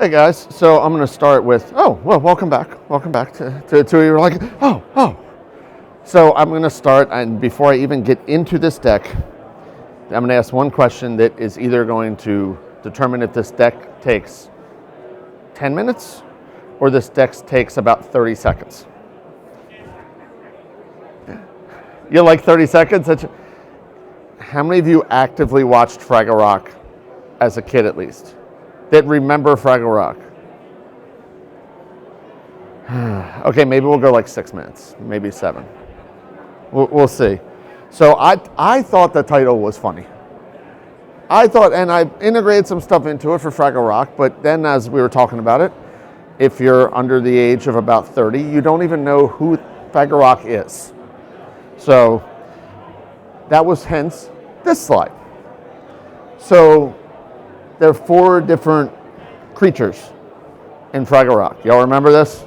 Hey guys, so I'm going to start with, welcome back. Welcome back to you're like, oh. So I'm going to start, and before I even get into this deck, I'm going to ask one question that is either going to determine if this deck takes 10 minutes or this deck takes about 30 seconds. You like 30 seconds? How many of you actively watched Fraggle Rock as a kid at least? That remember Fraggle Rock? Okay, maybe we'll go like 6 minutes, maybe 7. We'll see. So I thought the title was funny. I thought, and I integrated some stuff into it for Fraggle Rock, but then as we were talking about it, if you're under the age of about 30, you don't even know who Fraggle Rock is. So that was hence this slide. So there are 4 different creatures in Fraggle Rock. Y'all remember this?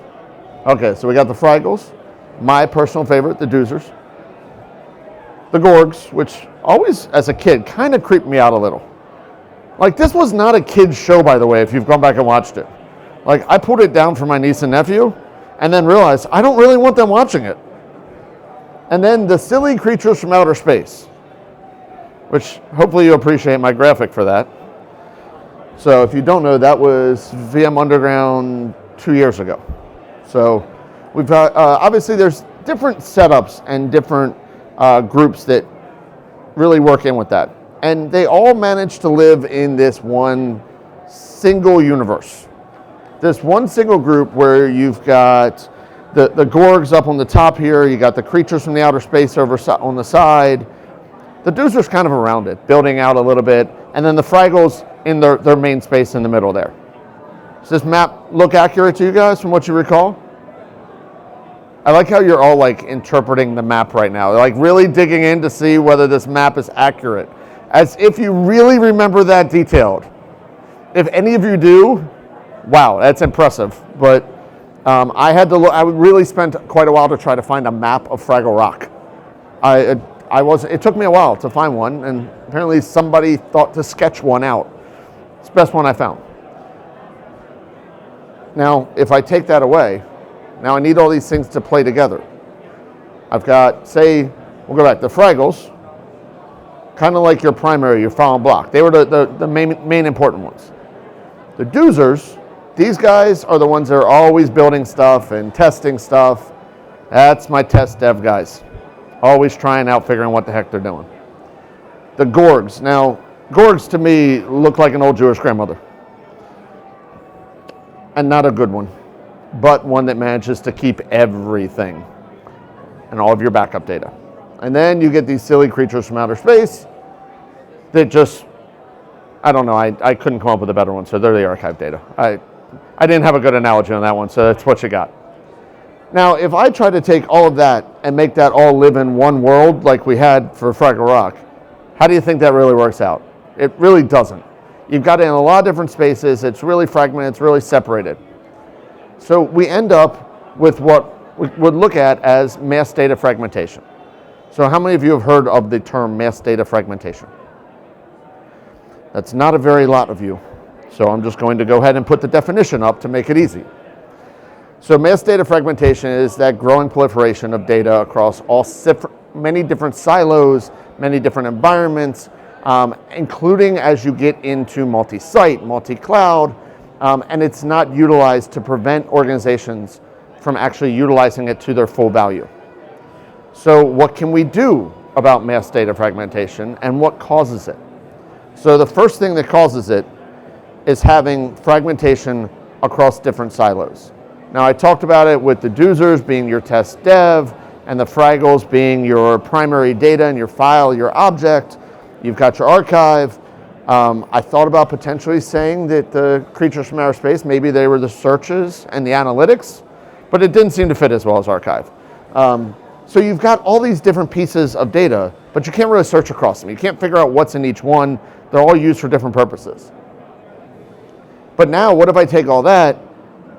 Okay, so we got the Fraggles, my personal favorite, the Doozers, the Gorgs, which always, as a kid, kind of creeped me out a little. Like, this was not a kid's show, by the way, if you've gone back and watched it. Like, I pulled it down for my niece and nephew, and then realized I don't really want them watching it. And then the silly creatures from outer space, which hopefully you appreciate my graphic for that. So if you don't know, that was VM Underground 2 years ago. So we've got, obviously there's different setups and different groups that really work in with that. And they all manage to live in this one single universe. This one single group where you've got the Gorgs up on the top here, you got the creatures from the outer space over on the side. The Doozer's kind of around it, building out a little bit, and then the Fraggles in their main space in the middle there. Does this map look accurate to you guys from what you recall? I like how you're all like interpreting the map right now. They're like really digging in to see whether this map is accurate, as if you really remember that detailed. If any of you do, wow, that's impressive. But I had to look. I really spent quite a while to try to find a map of Fraggle Rock. It took me a while to find one, and apparently somebody thought to sketch one out. It's the best one I found. Now, if I take that away, now I need all these things to play together. I've got, say, we'll go back, the Fraggles, kind of like your primary, your file and block. They were the main important ones. The Doozers, these guys are the ones that are always building stuff and testing stuff. That's my test dev guys. Always trying out, figuring what the heck they're doing. The Gorgs. Now, Gorgs to me look like an old Jewish grandmother. And not a good one, but one that manages to keep everything and all of your backup data. And then you get these silly creatures from outer space that just, I don't know, I couldn't come up with a better one, so they're the archive data. I didn't have a good analogy on that one, so that's what you got. Now, if I try to take all of that and make that all live in one world like we had for Fraggle Rock, how do you think that really works out? It really doesn't. You've got it in a lot of different spaces. It's really fragmented. It's really separated. So we end up with what we would look at as mass data fragmentation. So how many of you have heard of the term mass data fragmentation? That's not a very lot of you. So I'm just going to go ahead and put the definition up to make it easy. So mass data fragmentation is that growing proliferation of data across many different silos, many different environments, including as you get into multi-site, multi-cloud, and it's not utilized to prevent organizations from actually utilizing it to their full value. So what can we do about mass data fragmentation and what causes it? So the first thing that causes it is having fragmentation across different silos. Now, I talked about it with the Doozers being your test dev and the Fraggles being your primary data and your file, your object. You've got your archive. I thought about potentially saying that the creatures from outer space, maybe they were the searches and the analytics, but it didn't seem to fit as well as archive. So you've got all these different pieces of data, but you can't really search across them. You can't figure out what's in each one. They're all used for different purposes. But now, what if I take all that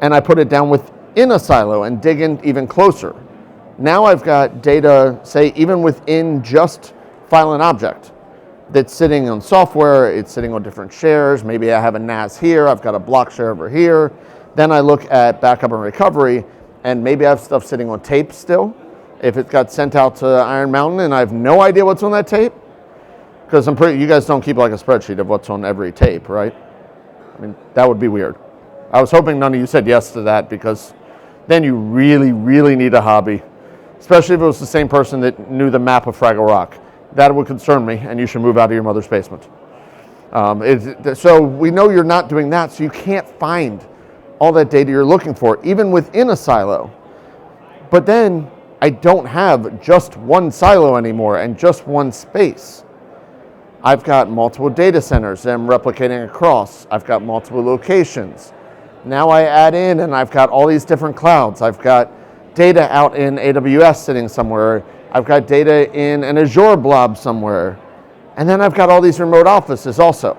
and I put it down within a silo and dig in even closer? Now I've got data, say, even within just file and object. that's sitting on software, it's sitting on different shares. Maybe I have a NAS here, I've got a block share over here. Then I look at backup and recovery, and maybe I have stuff sitting on tape still. If it got sent out to Iron Mountain and I have no idea what's on that tape, because you guys don't keep like a spreadsheet of what's on every tape, right? I mean, that would be weird. I was hoping none of you said yes to that, because then you really, really need a hobby, especially if it was the same person that knew the map of Fraggle Rock. That would concern me, and you should move out of your mother's basement. So we know you're not doing that, so you can't find all that data you're looking for, even within a silo. But then I don't have just one silo anymore and just one space. I've got multiple data centers that I'm replicating across. I've got multiple locations. Now I add in, and I've got all these different clouds. I've got data out in AWS sitting somewhere. I've got data in an Azure blob somewhere. And then I've got all these remote offices also.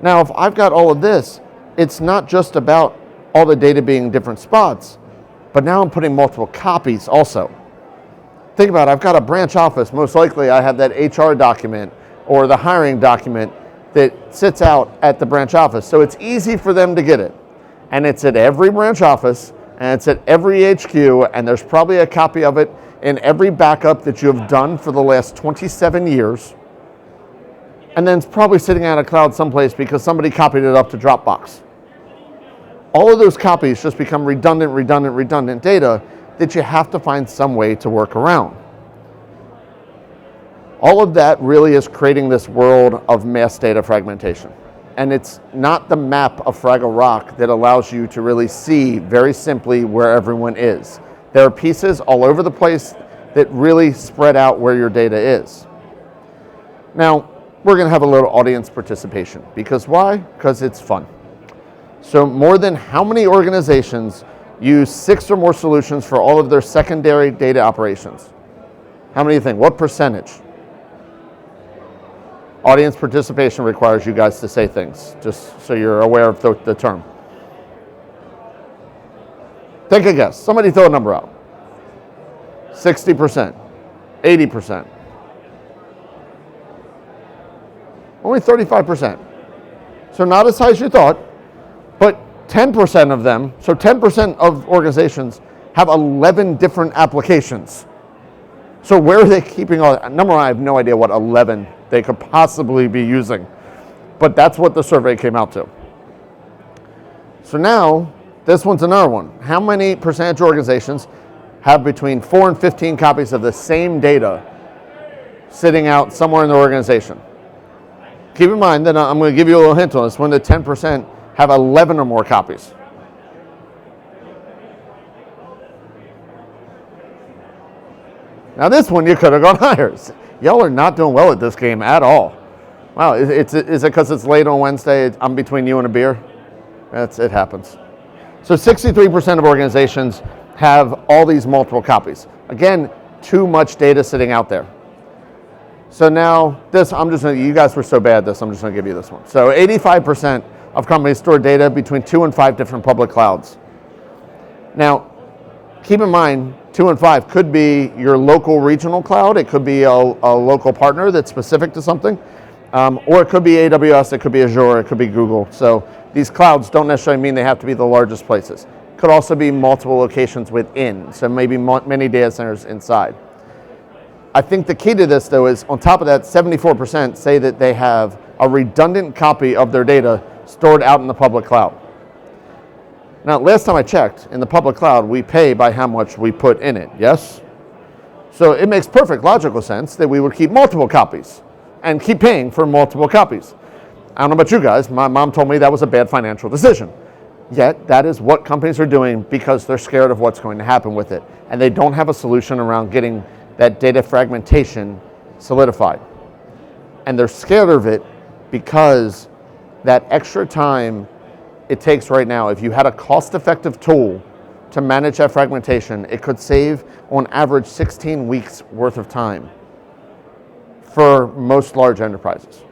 Now, if I've got all of this, it's not just about all the data being in different spots, but now I'm putting multiple copies also. Think about it, I've got a branch office. Most likely I have that HR document or the hiring document that sits out at the branch office. So it's easy for them to get it. And it's at every branch office, and it's at every HQ, and there's probably a copy of it in every backup that you have done for the last 27 years. And then it's probably sitting out of cloud someplace because somebody copied it up to Dropbox. All of those copies just become redundant data that you have to find some way to work around. All of that really is creating this world of mass data fragmentation. And it's not the map of Fraggle Rock that allows you to really see very simply where everyone is. There are pieces all over the place that really spread out where your data is. Now, we're going to have a little audience participation. Because why? Because it's fun. So more than how many organizations use 6 or more solutions for all of their secondary data operations? How many do you think? What percentage? Audience participation requires you guys to say things, just so you're aware of the term. Take a guess. Somebody throw a number out. 60%, 80%. Only 35%. So not as high as you thought, but 10% of them, so 10% of organizations have 11 different applications. So where are they keeping all that? Number one, I have no idea what 11 they could possibly be using, but that's what the survey came out to. So now, this one's another one. How many percentage organizations have between 4 and 15 copies of the same data sitting out somewhere in the organization? Keep in mind that I'm going to give you a little hint on this. When the 10% have 11 or more copies. Now this one you could have gone higher. Y'all are not doing well at this game at all. Wow, is it because it's late on Wednesday? I'm between you and a beer? It happens. So 63% of organizations have all these multiple copies. Again, too much data sitting out there. So now this, you guys were so bad at this, I'm just gonna give you this one. So 85% of companies store data between 2 and 5 different public clouds. Now, keep in mind, 2 and 5 could be your local regional cloud, it could be a local partner that's specific to something, or it could be AWS, it could be Azure, it could be Google. So these clouds don't necessarily mean they have to be the largest places. It could also be multiple locations within, so maybe many data centers inside. I think the key to this, though, is on top of that, 74% say that they have a redundant copy of their data stored out in the public cloud. Now, last time I checked, in the public cloud, we pay by how much we put in it, yes? So it makes perfect logical sense that we would keep multiple copies and keep paying for multiple copies. I don't know about you guys, my mom told me that was a bad financial decision. Yet, that is what companies are doing because they're scared of what's going to happen with it. And they don't have a solution around getting that data fragmentation solidified. And they're scared of it because that extra time it takes right now, if you had a cost-effective tool to manage that fragmentation, it could save on average 16 weeks worth of time for most large enterprises.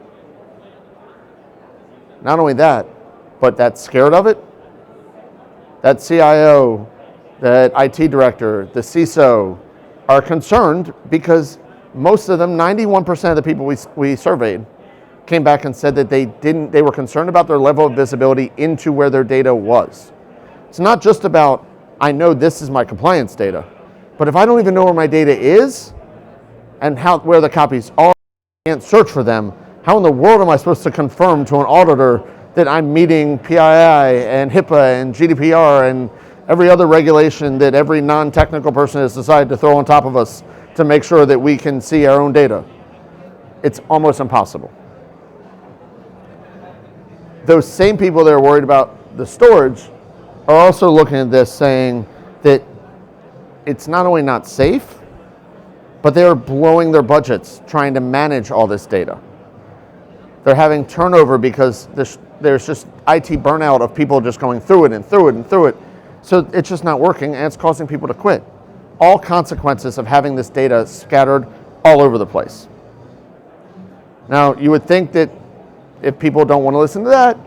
Not only that, but that scared of it, that CIO, that IT director, the CISO, are concerned because Most of them, 91% of the people we surveyed, came back and said that they were concerned about their level of visibility into where their data was. It's not just about, I know this is my compliance data, but if I don't even know where my data is and where the copies are, I can't search for them, how in the world am I supposed to confirm to an auditor that I'm meeting PII and HIPAA and GDPR and every other regulation that every non-technical person has decided to throw on top of us to make sure that we can see our own data? It's almost impossible. Those same people that are worried about the storage are also looking at this saying that it's not only not safe, but they're blowing their budgets trying to manage all this data. They're having turnover because there's just IT burnout of people just going through it and through it and through it. So it's just not working, and it's causing people to quit. All consequences of having this data scattered all over the place. Now, you would think that if people don't want to listen to that,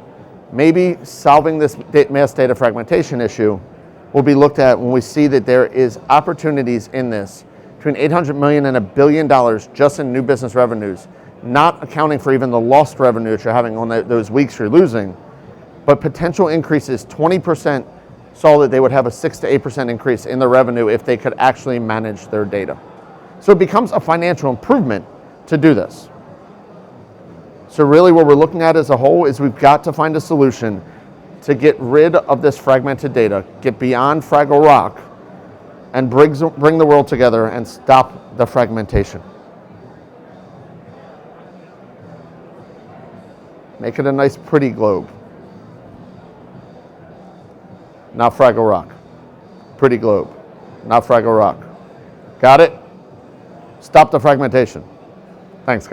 maybe solving this mass data fragmentation issue will be looked at when we see that there is opportunities in this between $800 million and $1 billion just in new business revenues, not accounting for even the lost revenue that you're having on those weeks you're losing, but potential increases. 20% saw that they would have a 6 to 8% increase in their revenue if they could actually manage their data. So it becomes a financial improvement to do this. So really what we're looking at as a whole is we've got to find a solution to get rid of this fragmented data, get beyond Fraggle Rock, and bring the world together and stop the fragmentation. Make it a nice, pretty globe. Not Fraggle Rock. Pretty globe. Not Fraggle Rock. Got it? Stop the fragmentation. Thanks, guys.